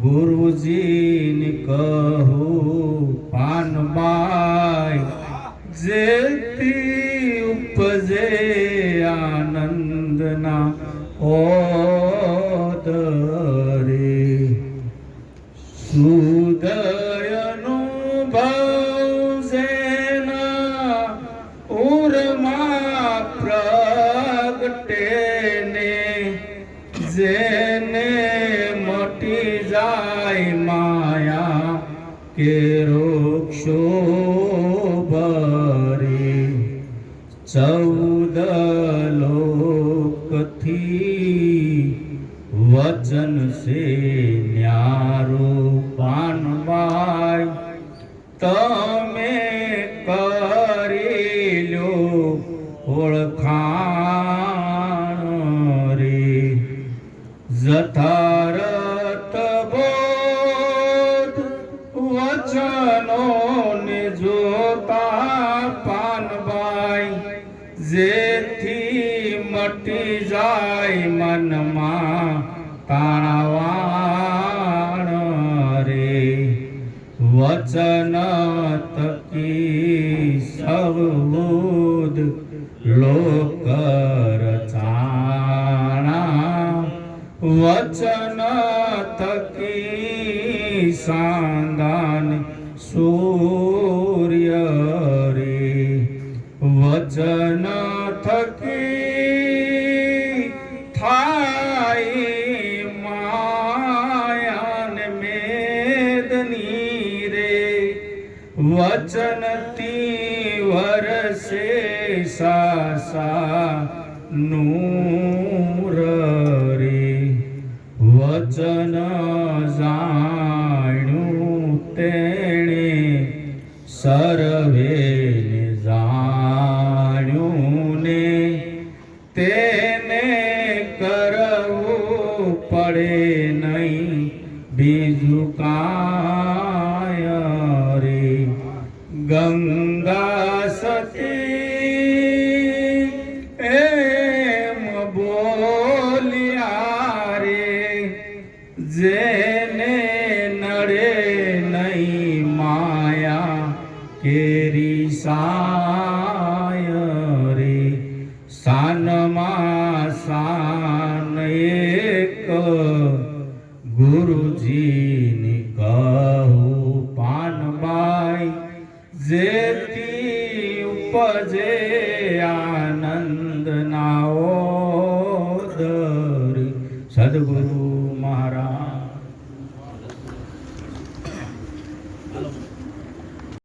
ગુરુજીને કહું પાનબાઈ જેથી ઉપજે આનંદના ઓદરે સુદયનું ભાવ જેના ઉરમાં પ્રગટે ને જેને મટી જાય માયા કે રોક્ષો ભરે 14 લોકથી વચન સે ન્યારો પાનબાઈ તમે કરી લો ઓળખાણ રે જથારત બોધ વચનોને જોતા પાનબાઈ જેથી મટી જાય મનમાં તાણાવાણ રે વચન તકી સૌદ લોક રચાણા વચન થકી સાંદાન સૂર્ય રે વચન થકી થાય માયાન મેદની રે વચનથી વરસે સાસા નૂર રે વચન જાણ્યું તેણે સર્વે જાણ્યું ને તેને કરવું પડે નહીં બીજું કાય રે ગંગા સતી એમ બોલ્યા રે જેને નડે નહીં માયા કેરી સાય રે સાનમાં સાન એક ગુરુજીની કહું પાનબાઈ જેથી ઉપજે આનંદના ઓદર સદગુરુ મહારાજ